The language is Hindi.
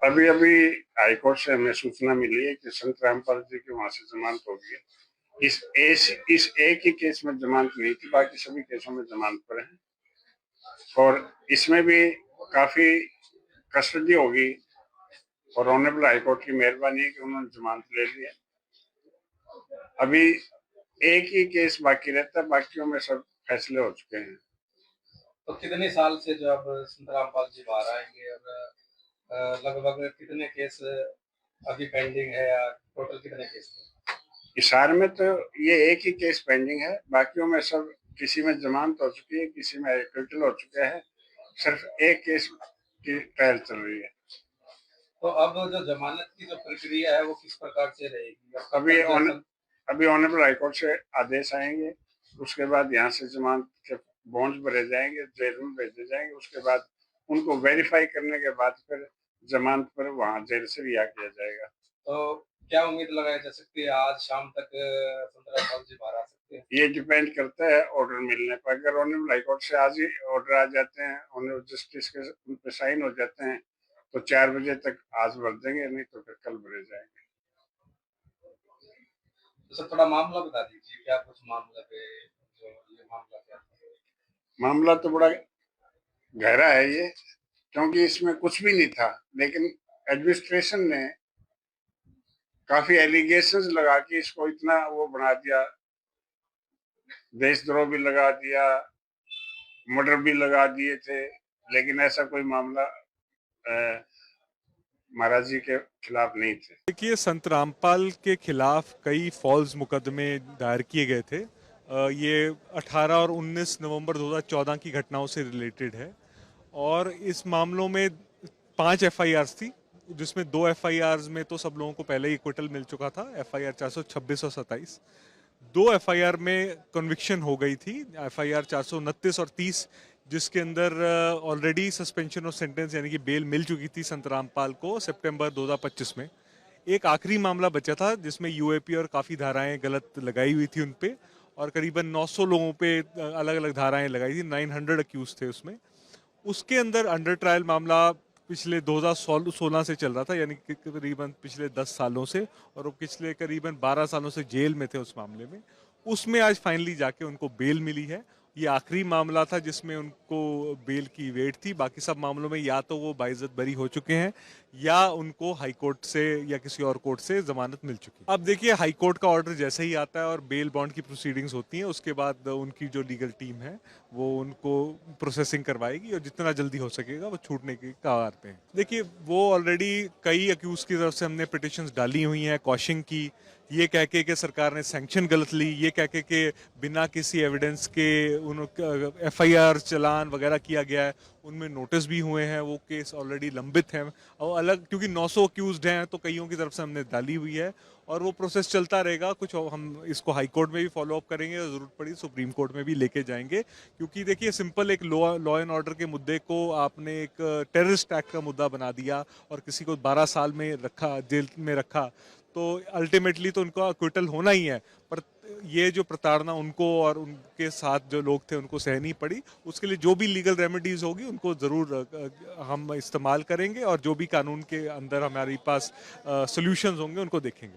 अभी अभी हाईकोर्ट से हमें सूचना मिली है कि संत रामपाल जी की वहां से जमानत हो गई है। इस एक ही केस में जमानत नहीं थी, बाकी सभी केसों में जमानत पर है और इसमें भी काफी कस्टडी होगी और ऑनरेबल हाईकोर्ट की मेहरबानी है कि उन्होंने जमानत ले ली है। अभी एक ही केस बाकी रहता है, बाकियों में सब फैसले हो चुके हैं। तो कितने साल से जो अब संत रामपाल जी बाहर आएंगे और लगभग कितने केस अभी पेंडिंग है या टोटल कितने केस हैं? हिसार में तो ये एक ही केस पेंडिंग है, बाकियों में सब किसी में जमानत हो चुकी है, किसी में एक्विटल हो चुका है, सिर्फ एक केस की ट्रायल चल रही है। तो अब जो जमानत की जो प्रक्रिया है वो किस प्रकार से रहेगी? अभी ऑनरेबल हाईकोर्ट से आदेश आएंगे, उसके बाद यहाँ से जमानत के बॉन्ड भरे जाएंगे, जेल में भेजे जाएंगे, उसके बाद उनको वेरीफाई करने के बाद फिर जमानत पर वहाँ जेल से रिहा किया जाएगा। तो क्या उम्मीद लगाई जा सकती है आज शाम तक संत रामपाल जी बाहर आ सकते हैं? ये डिपेंड करता है ऑर्डर मिलने पर। अगर ऑनरेबल हाईकोर्ट से आज ही ऑर्डर आ जाते हैं, ऑनरेबल जस्टिस के उन पे साइन हो जाते हैं, तो 4 बजे तक आज भर देंगे, नहीं तो फिर कल भरे जाएंगे। तो सर थोड़ा मामला बता दीजिए, क्या कुछ मामला पे जो ये मामला क्या था? मामला तो बड़ा गहरा है ये, क्योंकि इसमें कुछ भी नहीं था, लेकिन एडमिनिस्ट्रेशन ने काफी एलिगेशंस लगा के इसको इतना वो बना दिया, देशद्रोह भी लगा दिया, मर्डर भी लगा दिए थे, लेकिन ऐसा कोई मामला महाराज जी के खिलाफ नहीं थे। देखिए, संत रामपाल के खिलाफ कई फॉल्स मुकदमे दायर किए गए थे। ये 18 और 19 नवंबर 2014 की घटनाओं से रिलेटेड है और इस मामलों में 5 एफआईआर्स थी, जिसमें 2 एफआईआर्स में तो सब लोगों को पहले ही एक्विटल मिल चुका था, एफआईआर 426 और 27। 2 एफआईआर में कन्विक्शन हो गई थी, एफआईआर 429 और 30, जिसके अंदर ऑलरेडी सस्पेंशन ऑफ सेंटेंस यानी कि बेल मिल चुकी थी संत रामपाल को सितंबर 2025 में। एक आखिरी मामला बचा था जिसमें यूएपी और काफ़ी धाराएं गलत लगाई हुई थी उन पे, और करीबन 900 लोगों पे अलग अलग धाराएं लगाई थी, 900 अक्यूज थे उसमें। उसके अंदर अंडर ट्रायल मामला पिछले 2016 से चल रहा था, यानी कि करीबन पिछले 10 सालों से, और वो पिछले करीबन 12 सालों से जेल में थे उस मामले में। उसमें आज फाइनली जाके उनको बेल मिली है। ये आखिरी मामला था जिसमें उनको बेल की वेट थी। बाकी सब मामलों में या तो वो बाइज्जत बरी हो चुके हैं या उनको हाई कोर्ट से या किसी और कोर्ट से जमानत मिल चुकी है। अब देखिए, हाई कोर्ट का ऑर्डर जैसे ही आता है और बेल बॉन्ड की प्रोसीडिंग्स होती हैं, उसके बाद उनकी जो लीगल टीम है वो उनको प्रोसेसिंग करवाएगी और जितना जल्दी हो सकेगा वो छूटने की कगार पे हैं। देखिए, वो ऑलरेडी कई अक्यूज की तरफ से हमने पिटिशंस डाली हुई हैं कॉशिंग की, ये कह के सरकार ने सैंक्शन गलत ली, ये कह के बिना किसी एविडेंस के उन एफआईआर चलान वगैरह किया गया है, उनमें नोटिस भी हुए हैं, वो केस ऑलरेडी लंबित हैं और अलग, क्योंकि 900 अक्यूज्ड हैं तो कईयों की तरफ से हमने डाली हुई है और वो प्रोसेस चलता रहेगा। कुछ हम इसको हाई कोर्ट में भी फॉलो अप करेंगे और ज़रूरत पड़ी सुप्रीम कोर्ट में भी लेके जाएंगे, क्योंकि देखिए, सिंपल एक लॉ एंड ऑर्डर के मुद्दे को आपने एक टेररिस्ट एक्ट का मुद्दा बना दिया और किसी को 12 साल में रखा, जेल में रखा, तो अल्टीमेटली तो उनको एक्विटल होना ही है। पर ये जो प्रताड़ना उनको और उनके साथ जो लोग थे उनको सहनी पड़ी, उसके लिए जो भी लीगल रेमेडीज होगी उनको ज़रूर हम इस्तेमाल करेंगे और जो भी कानून के अंदर हमारे पास सॉल्यूशंस होंगे उनको देखेंगे।